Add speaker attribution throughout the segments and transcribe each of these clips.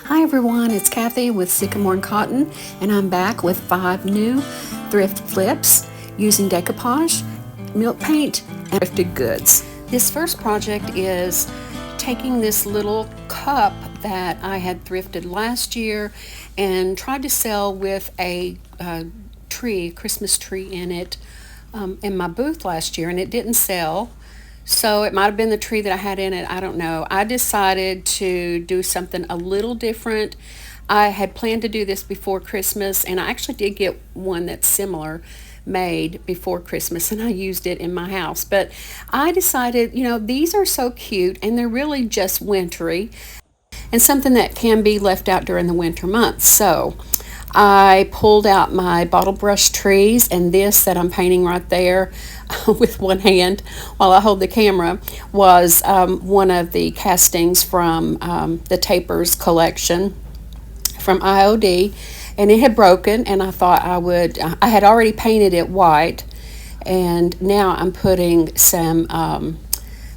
Speaker 1: Hi everyone, it's Kathy with Sycamore and Cotton, and I'm back with 5 new thrift flips using decoupage, milk paint, and thrifted goods. This first project is taking this little cup that I had thrifted last year and tried to sell with a Christmas tree in it in my booth last year, and it didn't sell. So it might have been the tree that I had in it. I don't know. I decided to do something a little different. I had planned to do this before Christmas, and I actually did get one that's similar made before Christmas, and I used it in my house. But I decided, these are so cute, and they're really just wintry and something that can be left out during the winter months. So I pulled out my bottle brush trees, and this that I'm painting right there with one hand while I hold the camera was one of the castings from the Tapers collection from IOD, and it had broken, and I thought I had already painted it white, and now I'm putting some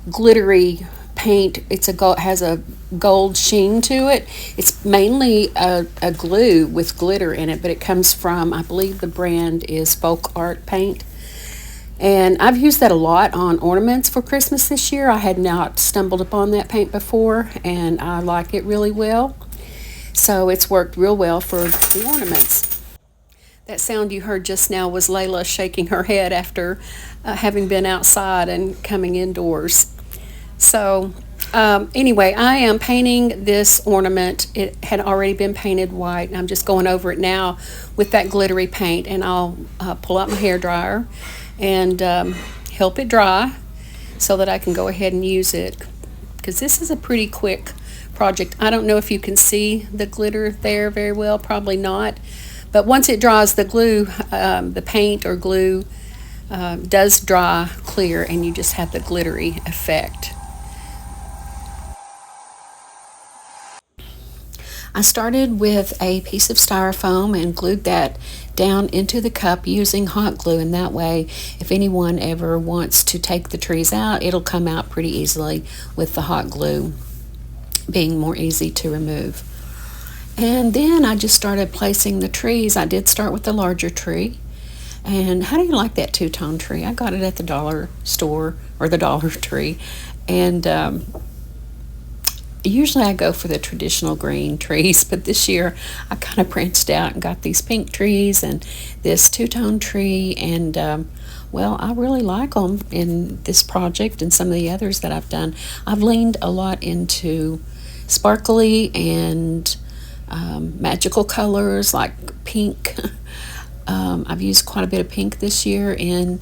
Speaker 1: glittery paint. Has a gold sheen to it. It's mainly a glue with glitter in it, but it comes from, I believe the brand is Folk Art Paint. And I've used that a lot on ornaments for Christmas this year. I had not stumbled upon that paint before, and I like it really well. So it's worked real well for the ornaments. That sound you heard just now was Layla shaking her head after having been outside and coming indoors. So anyway, I am painting this ornament. It had already been painted white, and I'm just going over it now with that glittery paint, and I'll pull out my hairdryer and help it dry so that I can go ahead and use it, because this is a pretty quick project. I don't know if you can see the glitter there very well, probably not, but once it dries, the glue, the paint or glue does dry clear, and you just have the glittery effect. I started with a piece of styrofoam and glued that down into the cup using hot glue, and that way if anyone ever wants to take the trees out, it'll come out pretty easily with the hot glue being more easy to remove. And then I just started placing the trees. I did start with the larger tree. And how do you like that two-tone tree? I got it at the dollar store, or the Dollar Tree, and usually I go for the traditional green trees, but this year I kind of branched out and got these pink trees and this two-tone tree, and well, I really like them in this project and some of the others that I've done. I've leaned a lot into sparkly and magical colors like pink. I've used quite a bit of pink this year in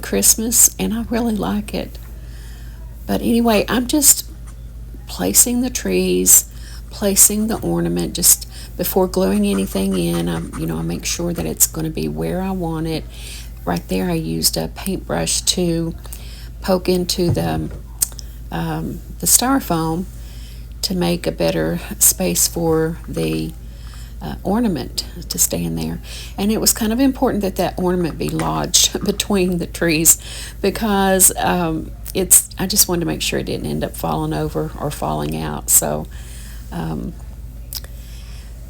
Speaker 1: Christmas, and I really like it. But anyway, I'm just placing the trees, placing the ornament just before gluing anything in. I make sure that it's going to be where I want it. Right there, I used a paintbrush to poke into the styrofoam to make a better space for the ornament to stay in there. And it was kind of important that that ornament be lodged between the trees, because I just wanted to make sure it didn't end up falling over or falling out. So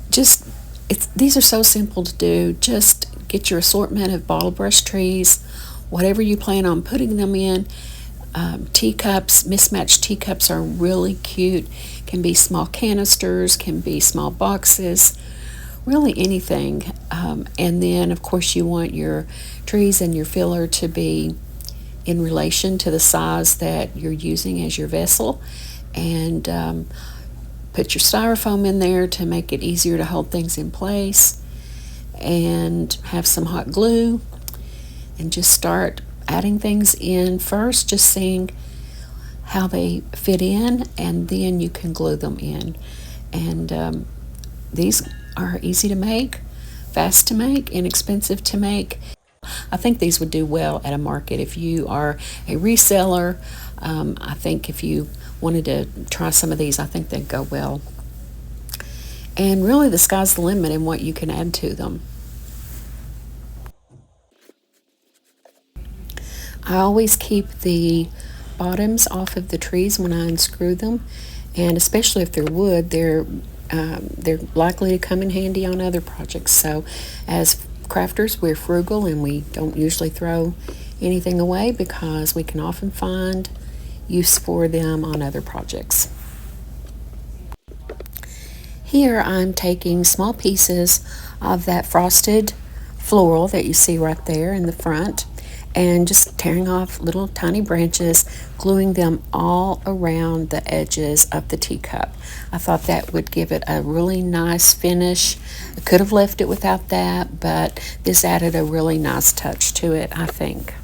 Speaker 1: these are so simple to do. Just get your assortment of bottle brush trees, whatever you plan on putting them in. Teacups, mismatched teacups are really cute. Can be small canisters, can be small boxes, really anything. And then of course you want your trees and your filler to be in relation to the size that you're using as your vessel, and put your styrofoam in there to make it easier to hold things in place, and have some hot glue, and just start adding things in first, just seeing how they fit in, and then you can glue them in. And these are easy to make, fast to make, inexpensive to make. I think these would do well at a market. If you are a reseller, I think if you wanted to try some of these, I think they'd go well. And really the sky's the limit in what you can add to them. I always keep the bottoms off of the trees when I unscrew them, And especially if they're wood, they're likely to come in handy on other projects. So as crafters, we're frugal and we don't usually throw anything away because we can often find use for them on other projects. Here I'm taking small pieces of that frosted floral that you see right there in the front and just tearing off little tiny branches, gluing them all around the edges of the teacup. I thought that would give it a really nice finish. I could have left it without that, but this added a really nice touch to it, I think.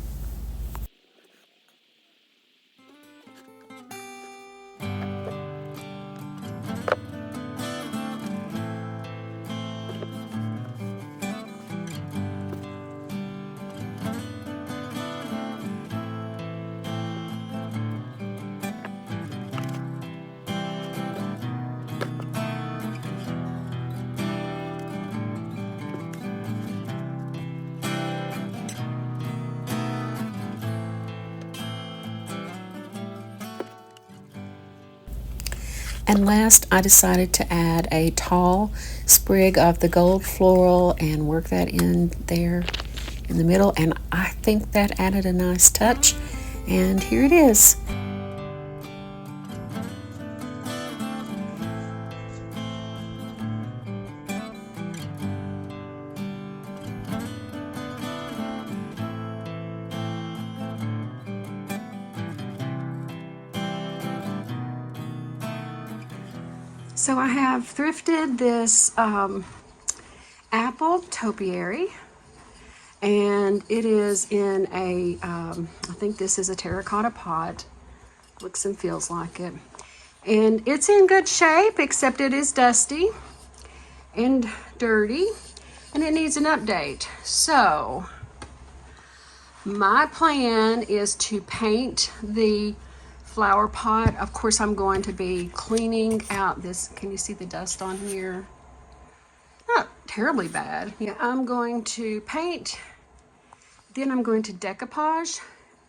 Speaker 1: And last, I decided to add a tall sprig of the gold floral and work that in there in the middle. And I think that added a nice touch. And here it is. So I have thrifted this apple topiary, and it is in a, I think this is a terracotta pot. Looks and feels like it. And it's in good shape, except it is dusty and dirty, and it needs an update. So my plan is to paint the flower pot. Of course, I'm going to be cleaning out this. Can you see the dust on here? Not terribly bad. Yeah, I'm going to paint, then I'm going to decoupage,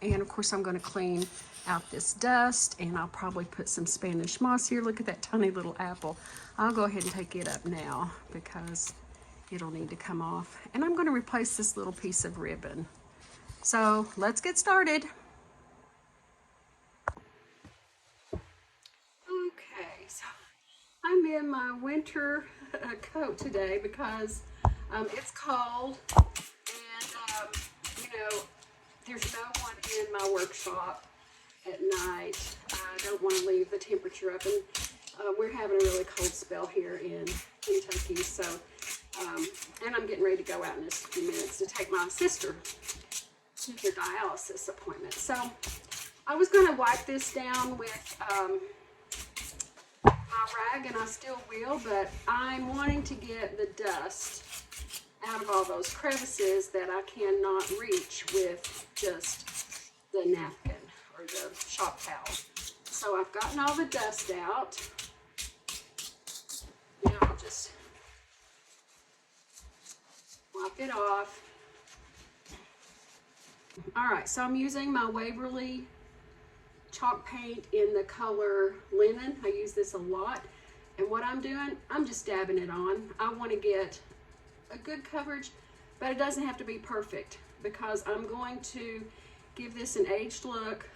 Speaker 1: and of course I'm going to clean out this dust, and I'll probably put some Spanish moss here. Look at that tiny little apple. I'll go ahead and take it up now because it'll need to come off. And I'm going to replace this little piece of ribbon. So let's get started. Okay, so I'm in my winter coat today because it's cold, and you know, there's no one in my workshop at night. I don't want to leave the temperature up, and we're having a really cold spell here in Kentucky. So, and I'm getting ready to go out in just a few minutes to take my sister to her dialysis appointment. So I was going to wipe this down with my rag, and I still will, but I'm wanting to get the dust out of all those crevices that I cannot reach with just the napkin or the shop towel. So I've gotten all the dust out. Now I'll just wipe it off. All right, so I'm using my Waverly chalk paint in the color linen. I use this a lot, and what I'm doing, I'm just dabbing it on. I want to get a good coverage, but it doesn't have to be perfect because I'm going to give this an aged look,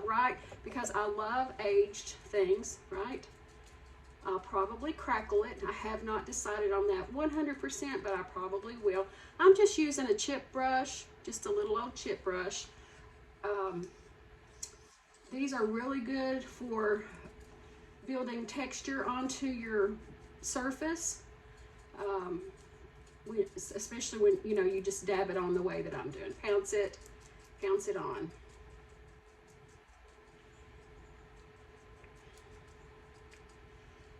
Speaker 1: right? Because I love aged things, right? I'll probably crackle it. I have not decided on that 100%, but I probably will. I'm just using a chip brush, just a little old chip brush. These are really good for building texture onto your surface, especially when, you know, you just dab it on the way that I'm doing. Pounce it on.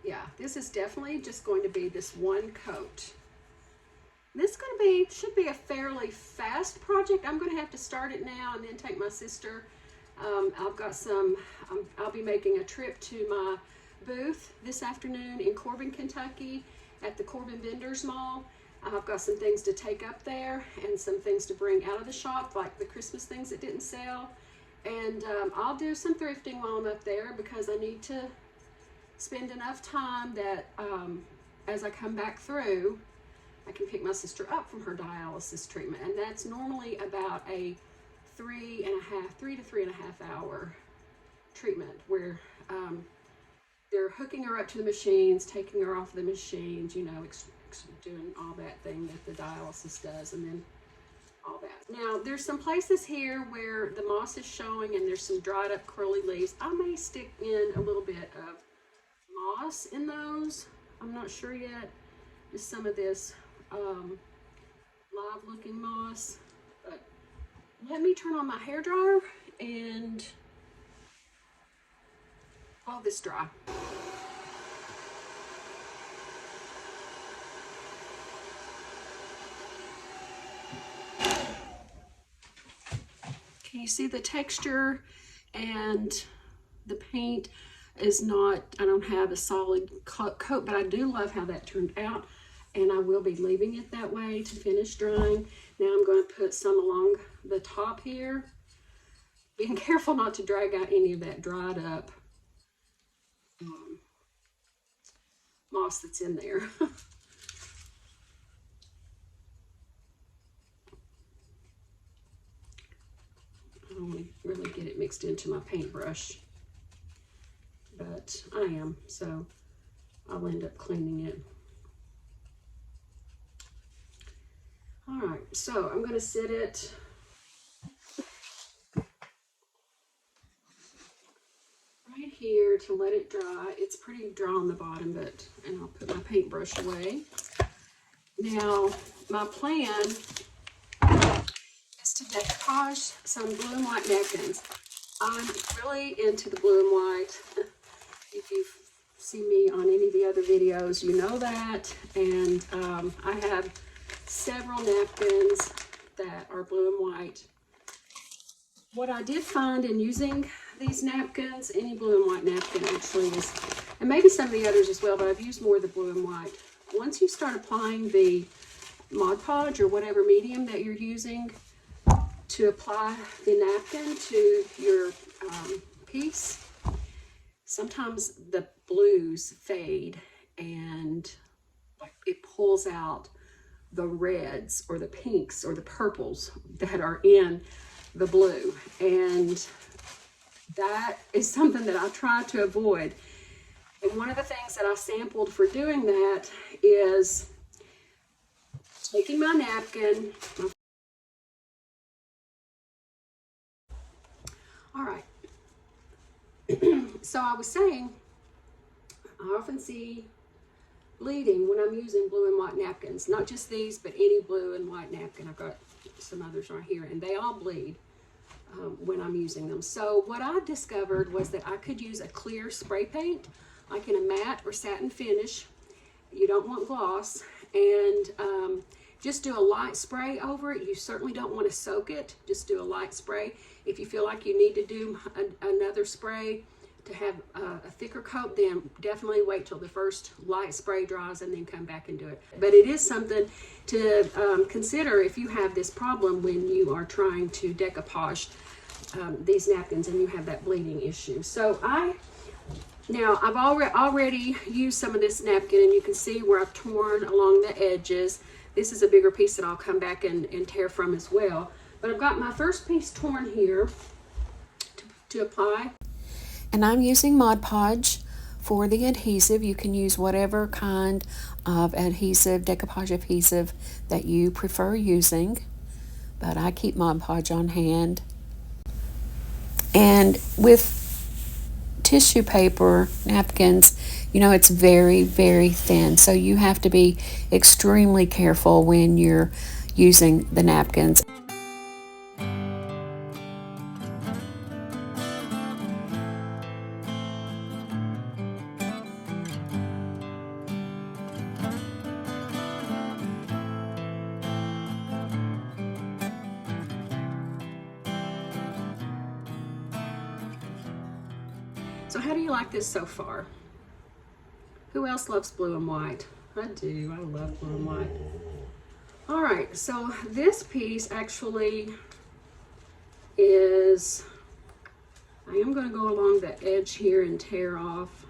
Speaker 1: Yeah, this is definitely just going to be this one coat. This should be a fairly fast project. I'm going to have to start it now and then take my sister. I've got I'll be making a trip to my booth this afternoon in Corbin, Kentucky at the Corbin Vendors Mall. I've got some things to take up there and some things to bring out of the shop, like the Christmas things that didn't sell. And I'll do some thrifting while I'm up there because I need to spend enough time that as I come back through, I can pick my sister up from her dialysis treatment. And that's normally about a 3 to 3.5 hour treatment where they're hooking her up to the machines, taking her off the machines, you know, doing all that thing that the dialysis does, and then all that. Now, there's some places here where the moss is showing and there's some dried up curly leaves. I may stick in a little bit of moss in those. I'm not sure yet. Just some of this live looking moss. But let me turn on my hair dryer and all this dry. Can you see the texture? And the paint is not, I don't have a solid coat, but I do love how that turned out, and I will be leaving it that way to finish drying. Now I'm going to put some along the top here, being careful not to drag out any of that dried up moss that's in there. I don't want to really get it mixed into my paintbrush, but I am, so I'll end up cleaning it. All right, so I'm going to set it right here to let it dry. It's pretty dry on the bottom, and I'll put my paintbrush away. Now, my plan is to decoupage some blue and white napkins. I'm really into the blue and white. If you've seen me on any of the other videos, you know that. And I have several napkins that are blue and white. What I did find in using these napkins, any blue and white napkin actually is, and maybe some of the others as well, but I've used more of the blue and white. Once you start applying the Mod Podge or whatever medium that you're using to apply the napkin to your piece, sometimes the blues fade and it pulls out the reds or the pinks or the purples that are in the blue, and that is something that I try to avoid. And one of the things that I sampled for doing that is taking my napkin. All right. So I was saying, I often see bleeding when I'm using blue and white napkins. Not just these, but any blue and white napkin. I've got some others right here, and they all bleed when I'm using them. So what I discovered was that I could use a clear spray paint, like in a matte or satin finish. You don't want gloss, and just do a light spray over it. You certainly don't want to soak it. Just do a light spray. If you feel like you need to do another spray to have a thicker coat, then definitely wait till the first light spray dries and then come back and do it. But it is something to consider if you have this problem when you are trying to decoupage these napkins and you have that bleeding issue. So I've already used some of this napkin, and you can see where I've torn along the edges. This is a bigger piece that I'll come back and tear from as well. But I've got my first piece torn here to apply. And I'm using Mod Podge for the adhesive. You can use whatever kind of adhesive, decoupage adhesive that you prefer using. But I keep Mod Podge on hand. And with tissue paper, napkins, you know, it's very, very thin. So you have to be extremely careful when you're using the napkins. So how do you like this so far? Who else loves blue and white? I do. I love blue and white. All right, so this piece actually is, I am going to go along the edge here and tear off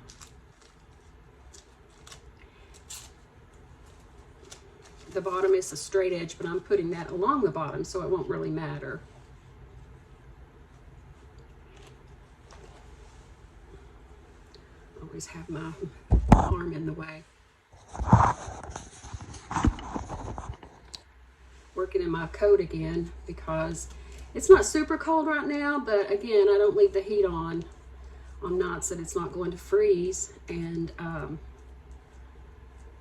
Speaker 1: the bottom is a straight edge, but I'm putting that along the bottom, so it won't really matter. Always have my arm in the way. Working in my coat again because it's not super cold right now, but again, I don't leave the heat on nights that it's not going to freeze, and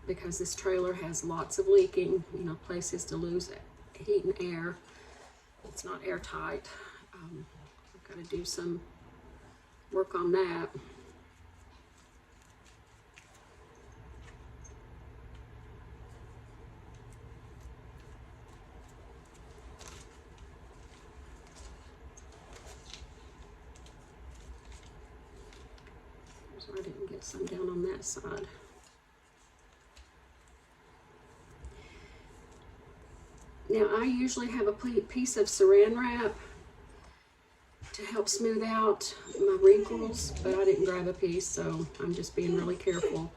Speaker 1: because this trailer has lots of leaking, you know, places to lose heat and air. It's not airtight. I've got to do some work on that. I didn't get some down on that side. Now I usually have a piece of saran wrap to help smooth out my wrinkles, but I didn't grab a piece, so I'm just being really careful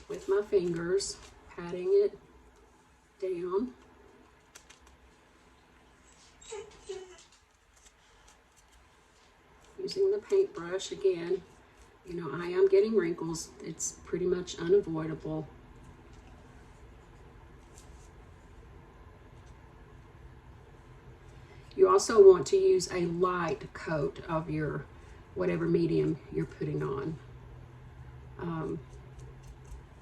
Speaker 1: with my fingers, patting it down. Using the paintbrush again. You know, I am getting wrinkles. It's pretty much unavoidable. You also want to use a light coat of your whatever medium you're putting on.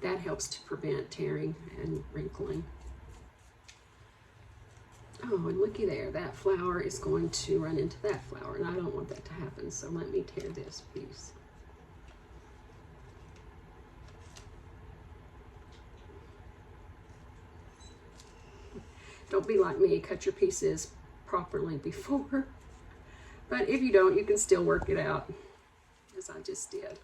Speaker 1: That helps to prevent tearing and wrinkling. Oh, and looky there, that flower is going to run into that flower, and I don't want that to happen, so let me tear this piece. Don't be like me, cut your pieces properly before. But if you don't, you can still work it out, as I just did.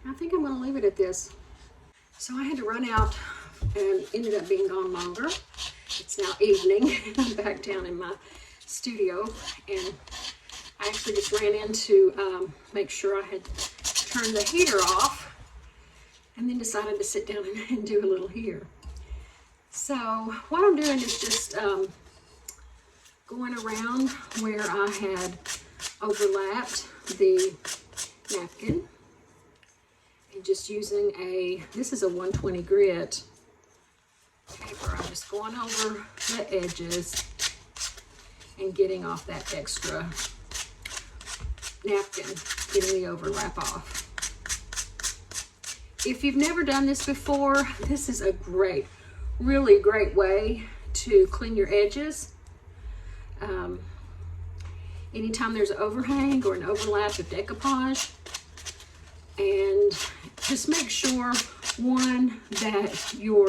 Speaker 1: I think I'm going to leave it at this. So I had to run out and ended up being gone longer. It's now evening. I'm back down in my studio, and I actually just ran in to make sure I had turned the heater off, and then decided to sit down and do a little here. So what I'm doing is just going around where I had overlapped the napkin, and just using this is a 120 grit paper. I'm just going over the edges and getting off that extra napkin, getting the overlap off. If you've never done this before, this is a really great way to clean your edges. Anytime there's an overhang or an overlap of decoupage, and just make sure, one, that your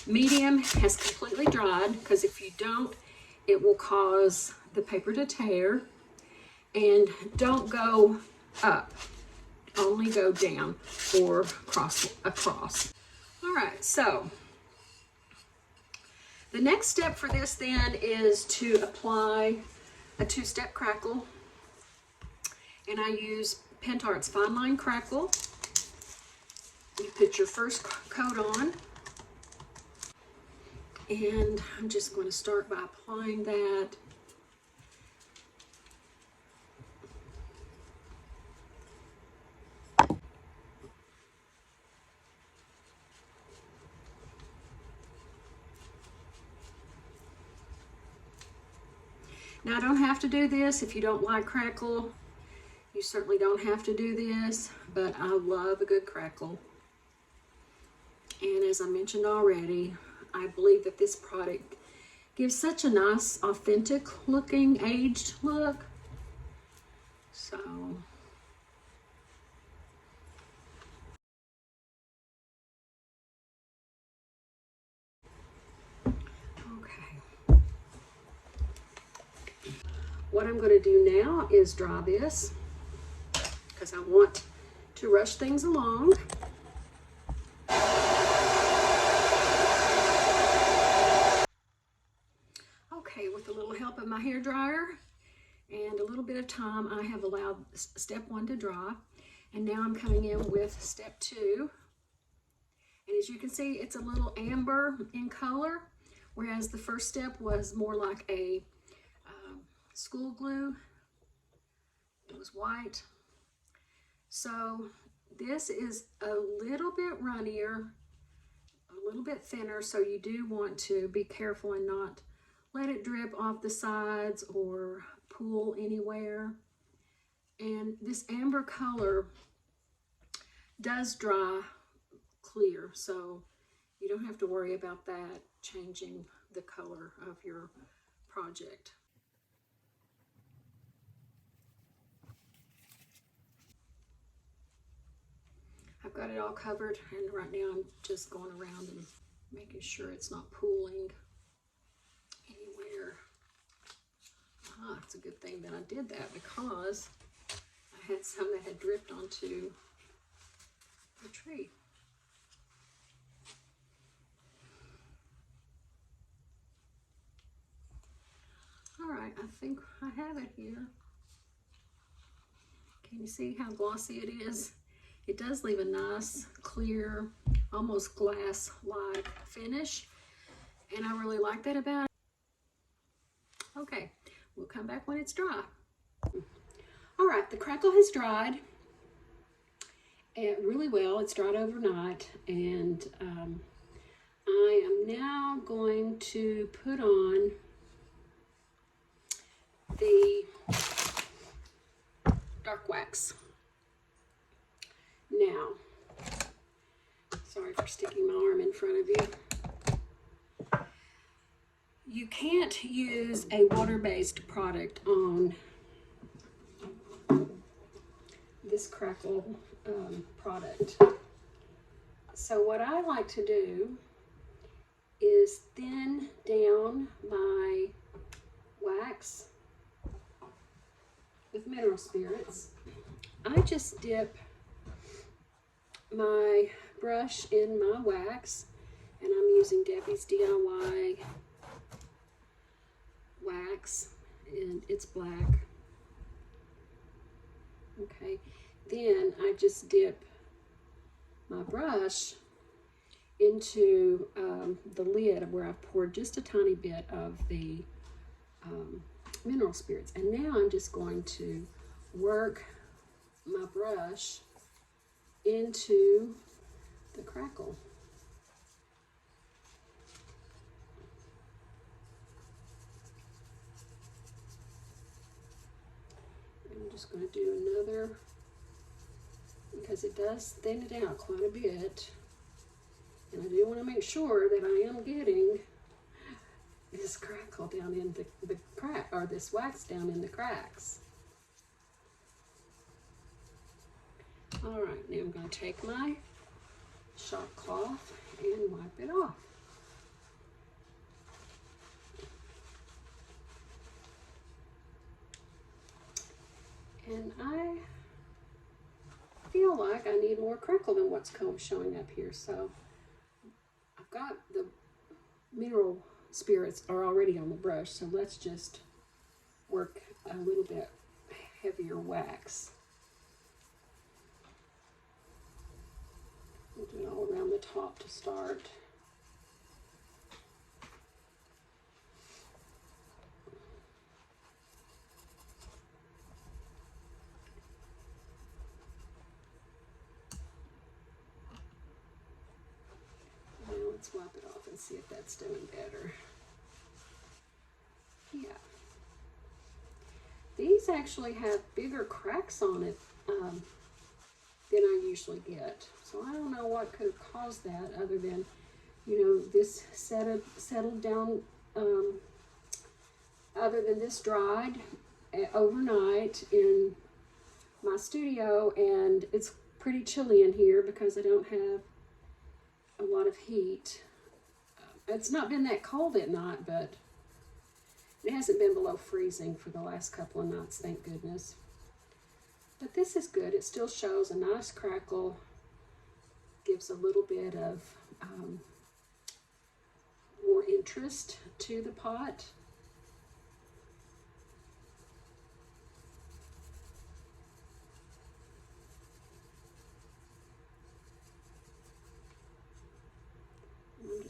Speaker 1: medium has completely dried, because if you don't, it will cause the paper to tear. And don't go up. Only go down or across. All right, so the next step for this then is to apply a two-step crackle, and I use Pentart's Fine Line Crackle. You put your first coat on, and I'm just going to start by applying that. Now, I don't have to do this if you don't like crackle. You certainly don't have to do this, but I love a good crackle. And as I mentioned already, I believe that this product gives such a nice, authentic looking, aged look. So, what I'm going to do now is dry this, because I want to rush things along. Okay, with a little help of my hair dryer and a little bit of time, I have allowed step one to dry. And now I'm coming in with step 2. And as you can see, it's a little amber in color, whereas the first step was more like a school glue. It was white. So this is a little bit runnier, a little bit thinner, so you do want to be careful and not let it drip off the sides or pool anywhere. And this amber color does dry clear, so you don't have to worry about that changing the color of your project. I've got it all covered, and right now I'm just going around and making sure it's not pooling anywhere. It's a good thing that I did that, because I had some that had dripped onto the tree. All right, I think I have it here. Can you see how glossy it is? It does leave a nice, clear, almost glass-like finish, and I really like that about it. Okay, we'll come back when it's dry. All right, the crackle has dried really well. It's dried overnight, and I am now going to put on the dark wax. Now, sorry for sticking my arm in front of you. You can't use a water-based product on this crackle product. So what I like to do is thin down my wax with mineral spirits. I just dip my brush in my wax, and I'm using Debbie's DIY wax, and it's black. Okay, then I just dip my brush into the lid where I've poured just a tiny bit of the mineral spirits, and now I'm just going to work my brush into the crackle. I'm just going to do another, because it does thin it out quite a bit, and I do want to make sure that I am getting this crackle down in the crack, or this wax down in the cracks. All right, now I'm going to take my shop cloth and wipe it off. And I feel like I need more crackle than what's showing up here. So I've got the mineral spirits are already on the brush, so let's just work a little bit heavier wax. We'll do it all around the top to start. Now let's wipe it off and see if that's doing better. Yeah. These actually have bigger cracks on it than I usually get. So I don't know what could have caused that, other than, you know, this settled down, other than this dried overnight in my studio, and it's pretty chilly in here because I don't have a lot of heat. It's not been that cold at night, but it hasn't been below freezing for the last couple of nights, thank goodness. But this is good. It still shows a nice crackle, gives a little bit of more interest to the pot.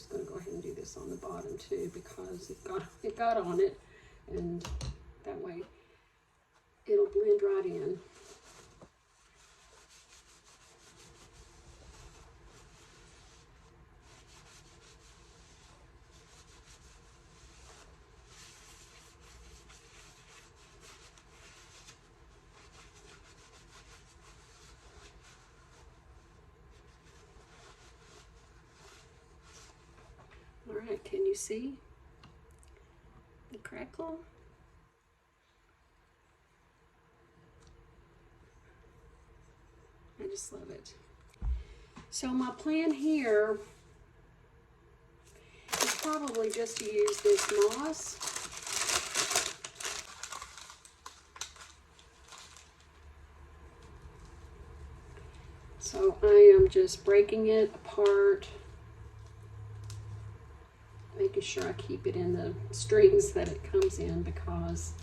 Speaker 1: just going to go ahead and do this on the bottom too, because it got on it, and that way it'll blend right in. All right, can you see the crackle? I just love it. So my plan here is probably just to use this moss. So I am just breaking it apart, making sure I keep it in the strings that it comes in, because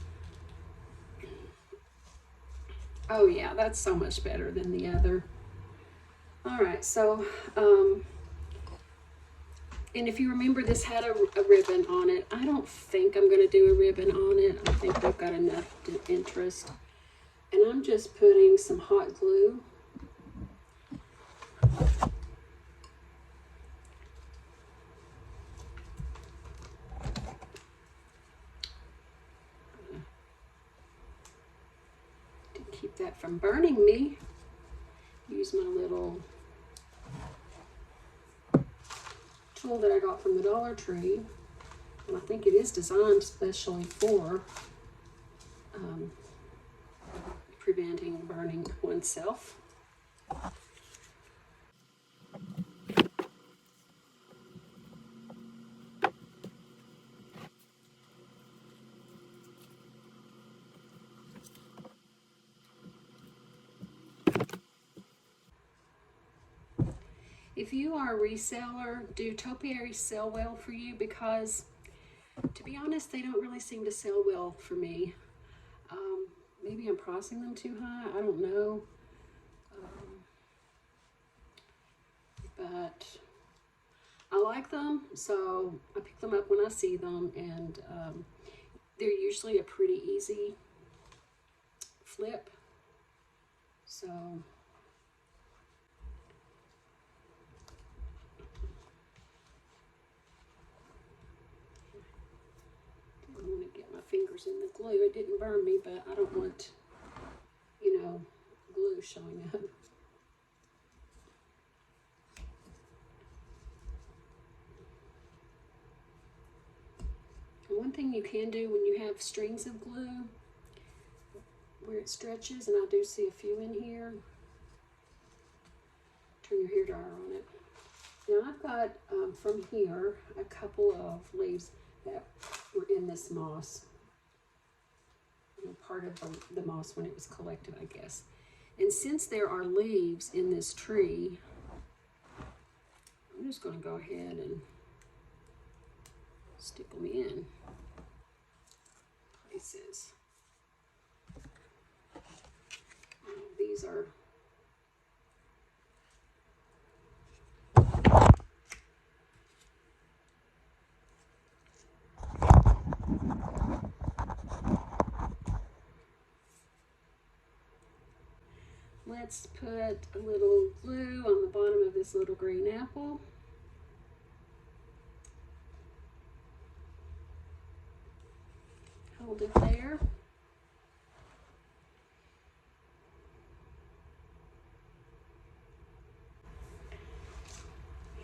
Speaker 1: oh yeah, that's so much better than the other. All right, so and if you remember, this had a ribbon on it. I don't think I'm going to do a ribbon on it. I think they've got enough interest. And I'm just putting some hot glue. To keep that from burning me, use my little tool that I got from the Dollar Tree, and I think it is designed especially for preventing burning oneself. If you are a reseller, do topiaries sell well for you? Because to be honest, they don't really seem to sell well for me. Maybe I'm pricing them too high, I don't know. But I like them, so I pick them up when I see them, and they're usually a pretty easy flip. So I'm going to get my fingers in the glue. It didn't burn me, but I don't want, you know, glue showing up. And one thing you can do when you have strings of glue, where it stretches, and I do see a few in here, turn your hair dryer on it. Now I've got from here a couple of leaves that were in this moss, you know, part of the moss when it was collected, I guess. And since there are leaves in this tree, I'm just going to go ahead and stick them in places. These are let's put a little glue on the bottom of this little green apple. Hold it there.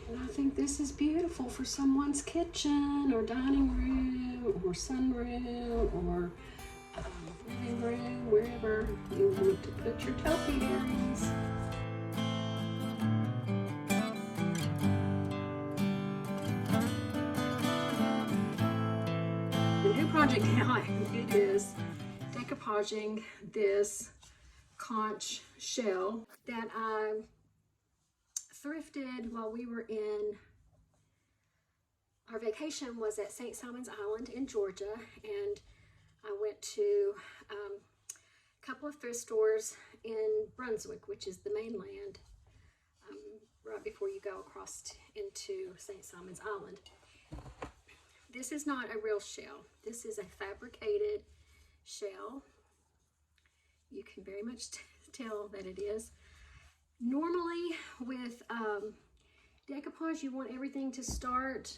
Speaker 1: And I think this is beautiful for someone's kitchen or dining room or sunroom or living room, wherever you want to put your topiaries. The new project now, it is decoupaging this conch shell that I thrifted while we were in, our vacation was at St. Simon's Island in Georgia, and I went to a couple of thrift stores in Brunswick, which is the mainland. right before you go across into St. Simon's Island. This is not a real shell. This is a fabricated shell. You can very much tell that it is. Normally with decoupage, you want everything to start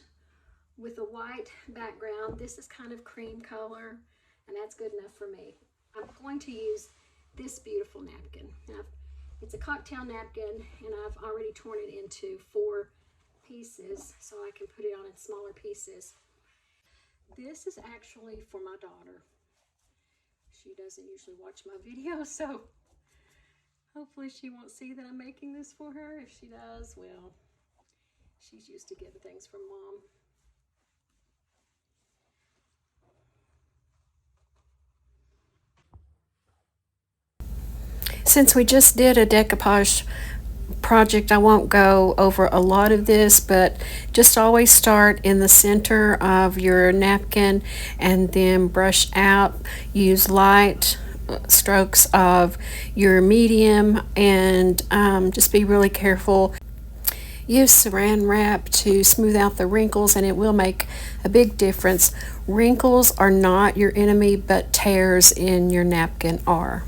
Speaker 1: with a white background. This is kind of cream color, and that's good enough for me. I'm going to use this beautiful napkin. Now, it's a cocktail napkin, and I've already torn it into 4 pieces so I can put it on in smaller pieces. This is actually for my daughter. She doesn't usually watch my videos, so hopefully she won't see that I'm making this for her. If she does, well, she's used to getting things from Mom. Since we just did a decoupage project, I won't go over a lot of this, but just always start in the center of your napkin and then brush out. Use light strokes of your medium, and just be really careful. Use saran wrap to smooth out the wrinkles, and it will make a big difference. Wrinkles are not your enemy, but tears in your napkin are.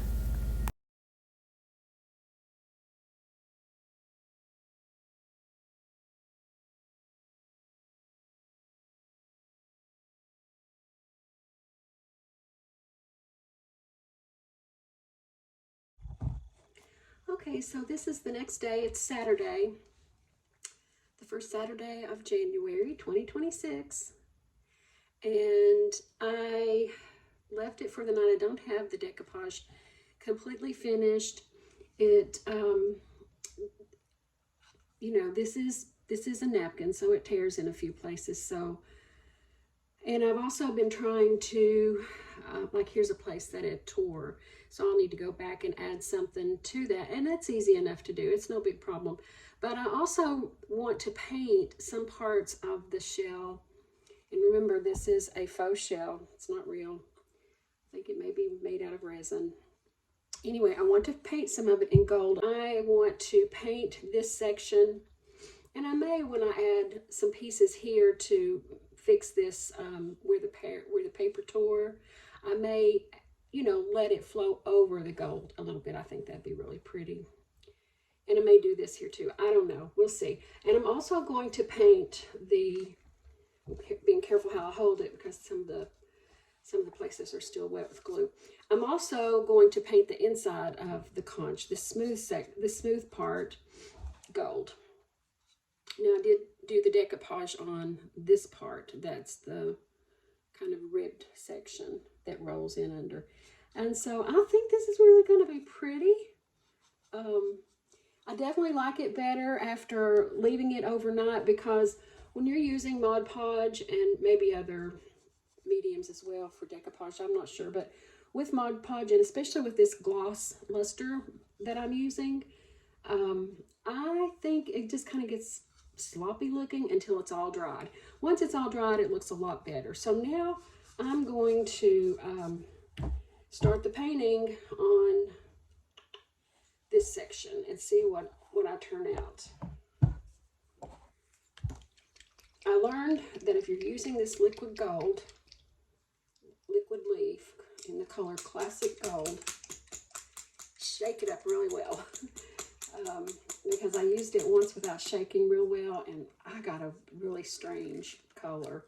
Speaker 1: Okay, so this is the next day. It's Saturday, the first Saturday of January 2026. And I left it for the night. I don't have the decoupage completely finished. It, you know, this is a napkin, so it tears in a few places. So, and I've also been trying to, like here's a place that it tore. So I'll need to go back and add something to that. And that's easy enough to do. It's no big problem. But I also want to paint some parts of the shell. And remember, this is a faux shell. It's not real. I think it may be made out of resin. Anyway, I want to paint some of it in gold. I want to paint this section. And I may, when I add some pieces here to fix this where the paper tore, I may, you know, let it flow over the gold a little bit. I think that'd be really pretty. And I may do this here too. I don't know. We'll see. And I'm also going to paint being careful how I hold it, because some of the places are still wet with glue. I'm also going to paint the inside of the conch, the smooth part, gold. Now I did do the decoupage on this part. That's the kind of ribbed section that rolls in under. And so I think this is really going to be pretty. I definitely like it better after leaving it overnight, because when you're using Mod Podge and maybe other mediums as well for decoupage, I'm not sure, but with Mod Podge, and especially with this gloss luster that I'm using, I think it just kind of gets sloppy looking until it's all dried. Once it's all dried, it looks a lot better. So now I'm going to start the painting on this section and see what I turn out. I learned that if you're using this liquid leaf in the color Classic Gold, shake it up really well. Because I used it once without shaking real well, and I got a really strange color.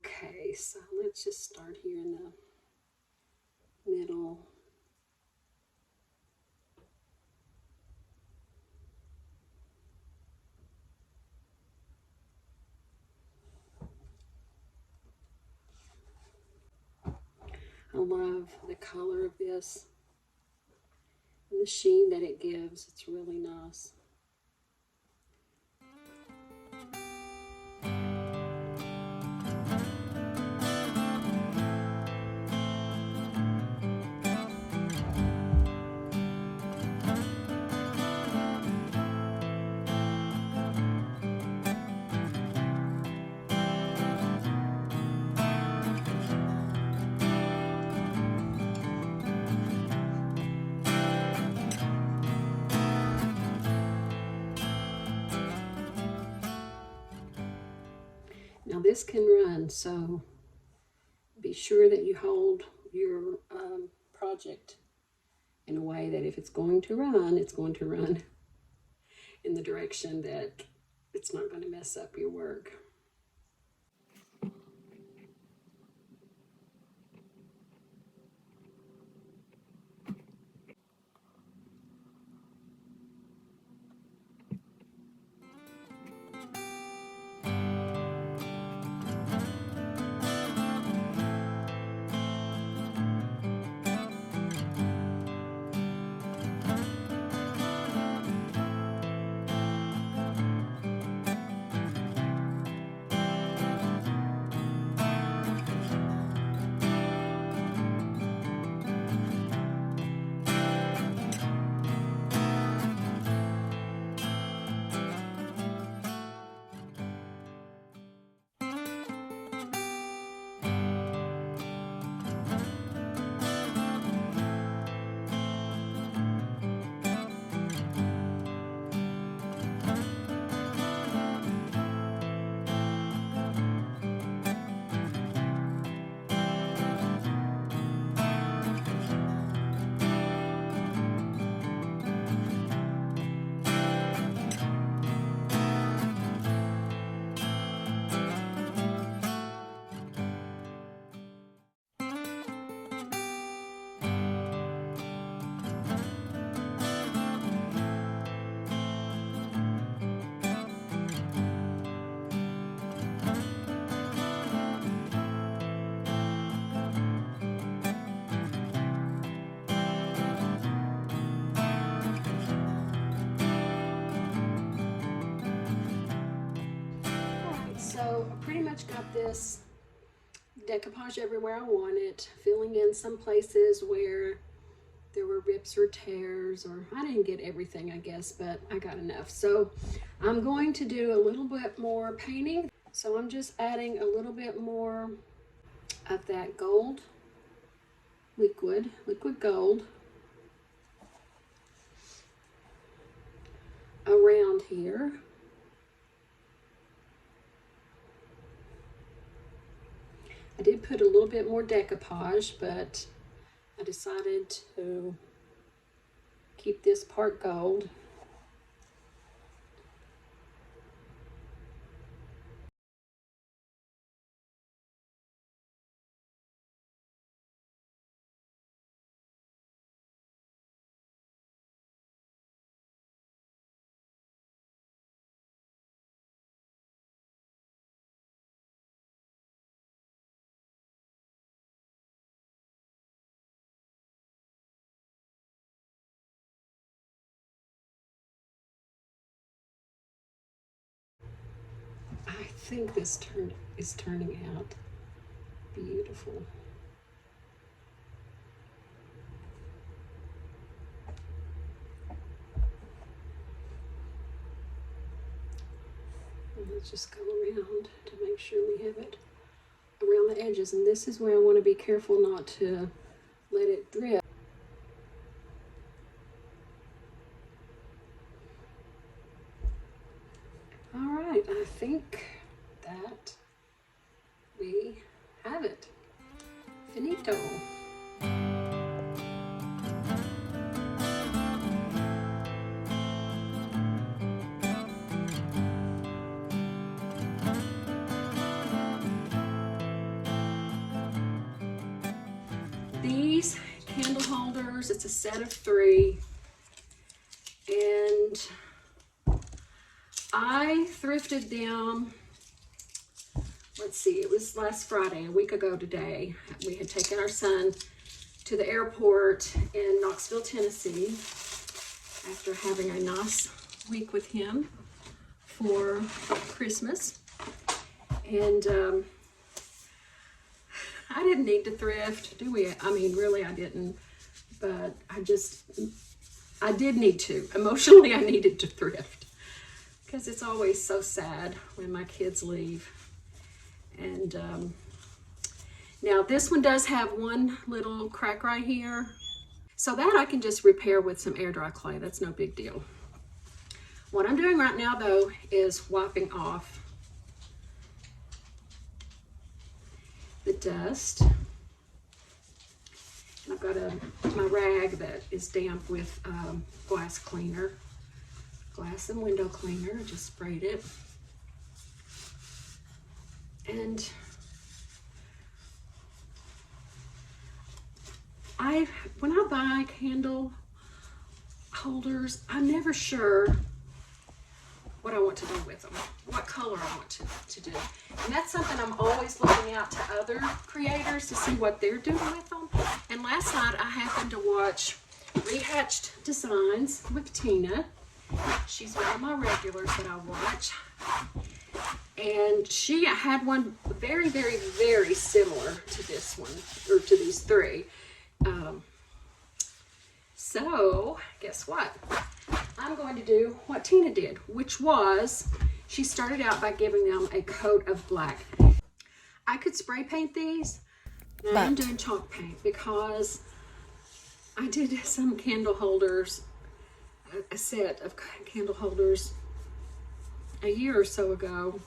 Speaker 1: Okay, so let's just start here in the middle. I love the color of this and the sheen that it gives. It's really nice. Now this can run, so be sure that you hold your project in a way that if it's going to run, it's going to run in the direction that it's not going to mess up your work. So I pretty much got this decoupage everywhere I want it, filling in some places where there were rips or tears, or I didn't get everything, I guess, but I got enough. So I'm going to do a little bit more painting. So I'm just adding a little bit more of that gold, liquid gold around here. I did put a little bit more decoupage, but I decided to keep this part gold. I think this is turning out beautiful. And let's just go around to make sure we have it around the edges. And this is where I want to be careful not to let it drip. All right, I think that we have it. Finito. These candle holders, it's a set of 3, and I thrifted them, let's see, it was last Friday, a week ago today. We had taken our son to the airport in Knoxville, Tennessee, after having a nice week with him for Christmas. And I didn't need to thrift, do we? I mean, really, I didn't, but I did need to. Emotionally, I needed to thrift, because it's always so sad when my kids leave. And now this one does have one little crack right here, so that I can just repair with some air dry clay. That's no big deal. What I'm doing right now, though, is wiping off the dust. And I've got my rag that is damp with glass cleaner, glass and window cleaner. I just sprayed it. And when I buy candle holders, I'm never sure what I want to do with them, what color I want to do. And that's something I'm always looking out to other creators to see what they're doing with them. And last night I happened to watch Rehatched Designs with Tina. She's one of my regulars that I watch. And she had one very, very, very similar to this one, or to these three. So guess what? I'm going to do what Tina did, which was she started out by giving them a coat of black. I could spray paint these, but I'm doing chalk paint because I did some candle holders, a set of candle holders a year or so ago,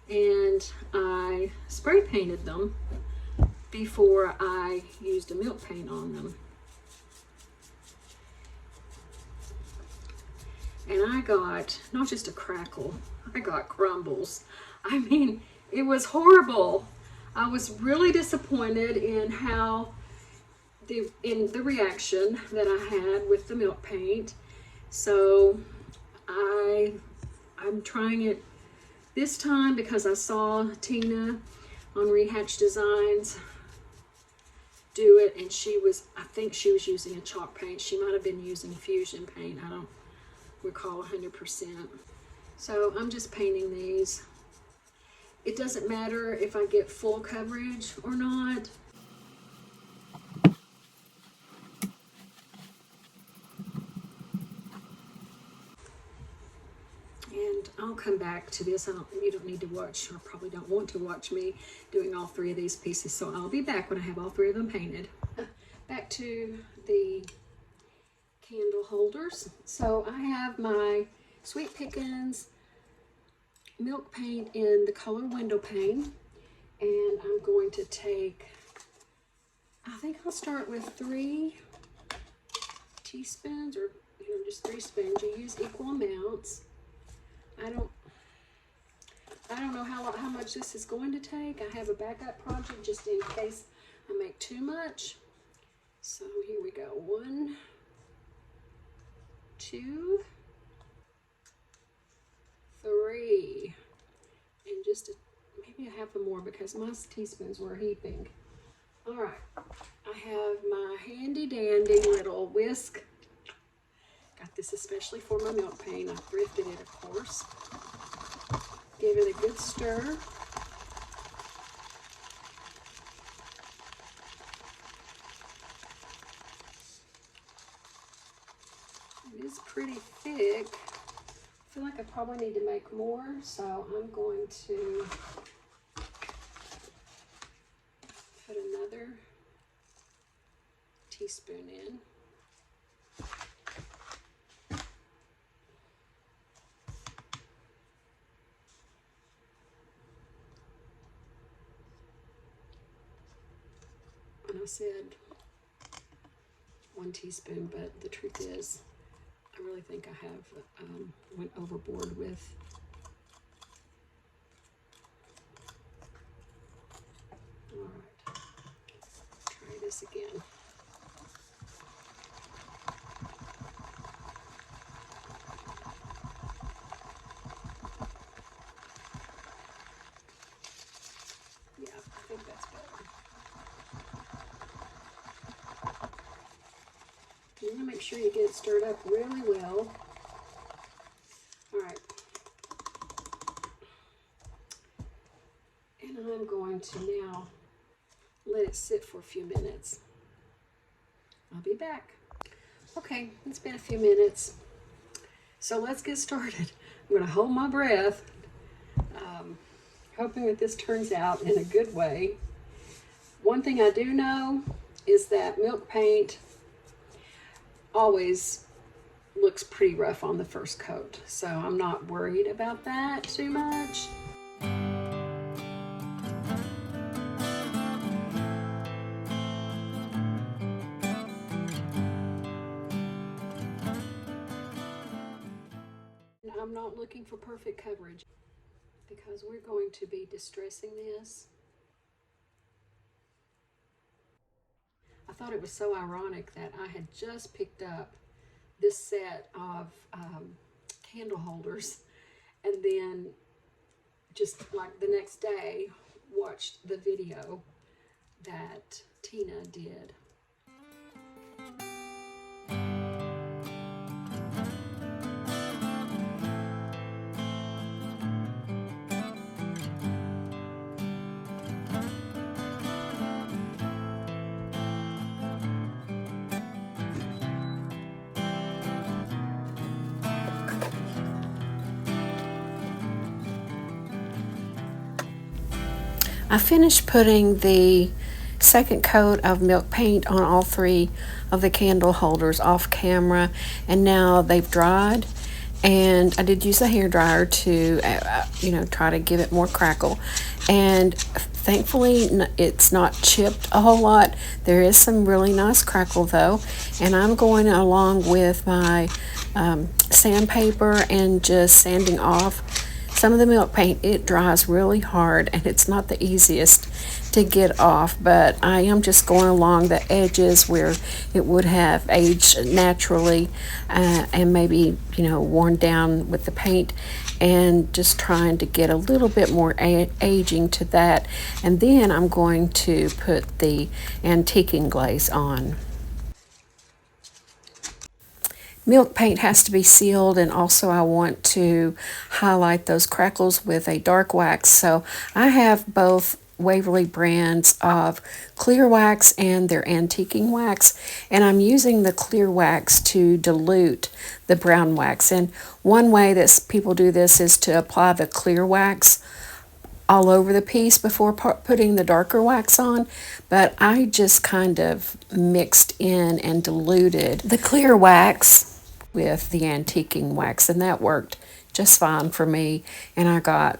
Speaker 1: and I spray painted them before I used a milk paint on them. And I got not just a crackle, I got crumbles. I mean, it was horrible. I was really disappointed in how the reaction that I had with the milk paint. So I'm trying it this time because I saw Tina on Rehatched Designs do it, and I think she was using a chalk paint. She might have been using fusion paint. I don't recall 100%. So I'm just painting these. It doesn't matter if I get full coverage or not. And I'll come back to this. You don't need to watch, or probably don't want to watch me doing all three of these pieces. So I'll be back when I have all three of them painted. Back to the candle holders. So I have my Sweet Pickins milk paint in the color window pane, and I'm going to take, I think I'll start with 3 teaspoons, or just 3 spoons. You use equal amounts. I don't know how much this is going to take. I have a backup project just in case I make too much. So here we go. 1, 2, 3, and just maybe a half a more because my teaspoons were heaping. All right, I have my handy dandy little whisk. Got this especially for my milk paint. I thrifted it, of course. Give it a good stir. It is pretty thick. I feel like I probably need to make more, so I'm going to put another teaspoon in. And I said 1 teaspoon, but the truth is, I really think I have went overboard with. All right, try this again. Yeah, I think that's better. You want to make sure you get it stirred up really well. All right. And I'm going to now let it sit for a few minutes. I'll be back. Okay, it's been a few minutes. So let's get started. I'm going to hold my breath, hoping that this turns out in a good way. One thing I do know is that milk paint always looks pretty rough on the first coat, so I'm not worried about that too much. I'm not looking for perfect coverage because we're going to be distressing this. I thought it was so ironic that I had just picked up this set of candle holders and then just like the next day watched the video that Tina did. I finished putting the second coat of milk paint on all three of the candle holders off camera, and now they've dried. And I did use a hair dryer to, try to give it more crackle. And thankfully, it's not chipped a whole lot. There is some really nice crackle though. And I'm going along with my sandpaper and just sanding off some of the milk paint. It dries really hard and it's not the easiest to get off, but I am just going along the edges where it would have aged naturally and maybe worn down with the paint, and just trying to get a little bit more aging to that. And then I'm going to put the antiquing glaze on. Milk paint has to be sealed, and also I want to highlight those crackles with a dark wax. So I have both Waverly brands of clear wax and their antiquing wax, and I'm using the clear wax to dilute the brown wax. And one way that people do this is to apply the clear wax all over the piece before putting the darker wax on, but I just kind of mixed in and diluted the clear wax with the antiquing wax, and that worked just fine for me, and I got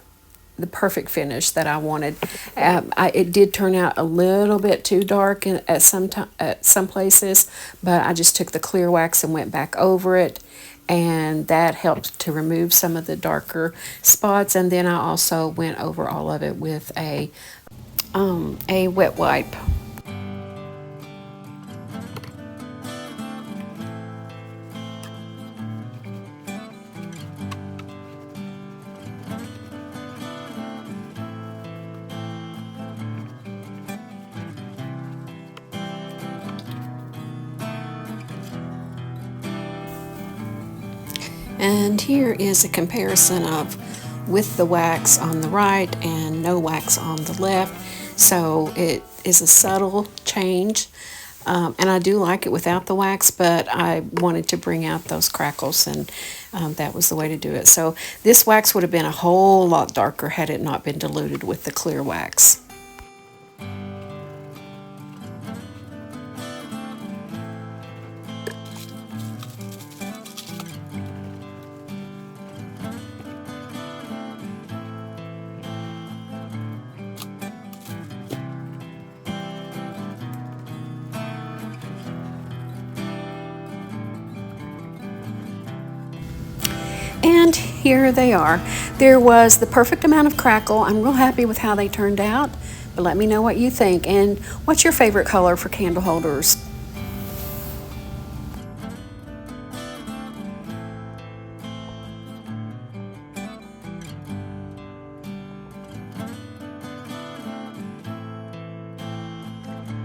Speaker 1: the perfect finish that I wanted. It did turn out a little bit too dark at some places, but I just took the clear wax and went back over it, and that helped to remove some of the darker spots. And then I also went over all of it with a wet wipe. And here is a comparison of with the wax on the right and no wax on the left. So it is a subtle change, and I do like it without the wax, but I wanted to bring out those crackles, and that was the way to do it. So this wax would have been a whole lot darker had it not been diluted with the clear wax. And here they are. There was the perfect amount of crackle. I'm real happy with how they turned out, but let me know what you think. And what's your favorite color for candle holders?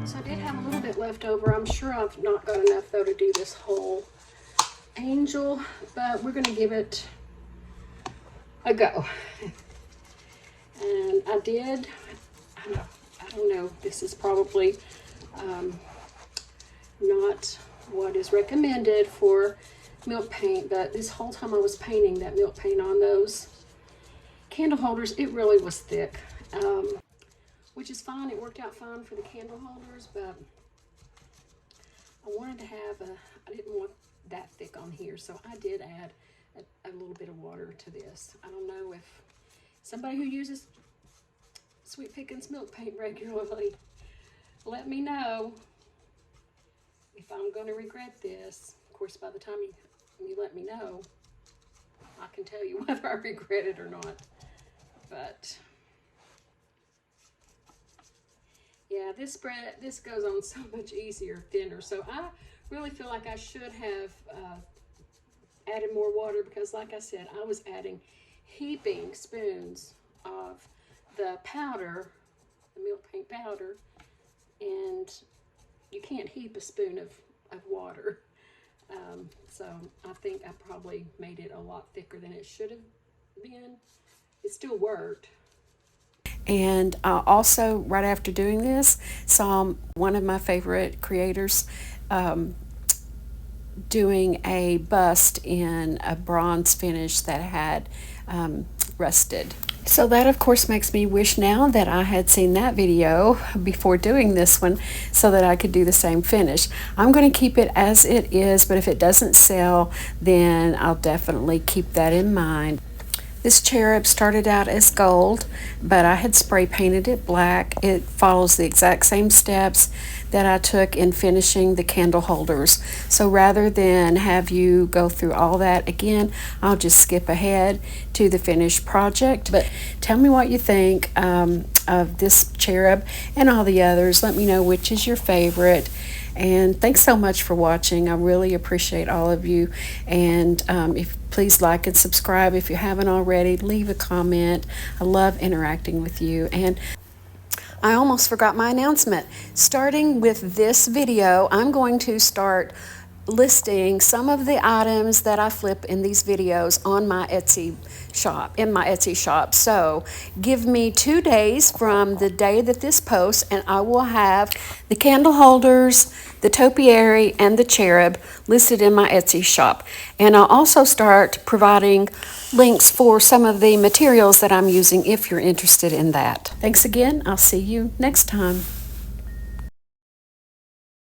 Speaker 1: So I did have a little bit left over. I'm sure I've not got enough though to do this whole angel, but we're going to give it a go. And I don't know, this is probably not what is recommended for milk paint, but this whole time I was painting that milk paint on those candle holders, it really was thick, which is fine. It worked out fine for the candle holders, but I wanted to have I didn't want that thick on here, so I did add a little bit of water to this. I don't know if somebody who uses Sweet Pickins milk paint regularly, let me know if I'm going to regret this. Of course, by the time you let me know, I can tell you whether I regret it or not. But yeah, this goes on so much easier, thinner. So I really feel like I should have added more water, because like I said, I was adding heaping spoons of the powder, the milk paint powder, and you can't heap a spoon of water. So I think I probably made it a lot thicker than it should have been. It still worked. And also, right after doing this, saw one of my favorite creators doing a bust in a bronze finish that had rusted. So that of course makes me wish now that I had seen that video before doing this one, so that I could do the same finish. I'm going to keep it as it is, but if it doesn't sell, then I'll definitely keep that in mind. This cherub started out as gold, but I had spray painted it black. It follows the exact same steps that I took in finishing the candle holders. So rather than have you go through all that again, I'll just skip ahead to the finished project. But tell me what you think of this cherub and all the others. Let me know which is your favorite. And thanks so much for watching. I really appreciate all of you. And please like and subscribe if you haven't already. Leave a comment. I love interacting with you. And I almost forgot my announcement. Starting with this video, I'm going to start listing some of the items that I flip in these videos on my Etsy shop, So give me 2 days from the day that this posts, and I will have the candle holders, the topiary, and the cherub listed in my Etsy shop. And I'll also start providing links for some of the materials that I'm using if you're interested in that. Thanks again. I'll see you next time.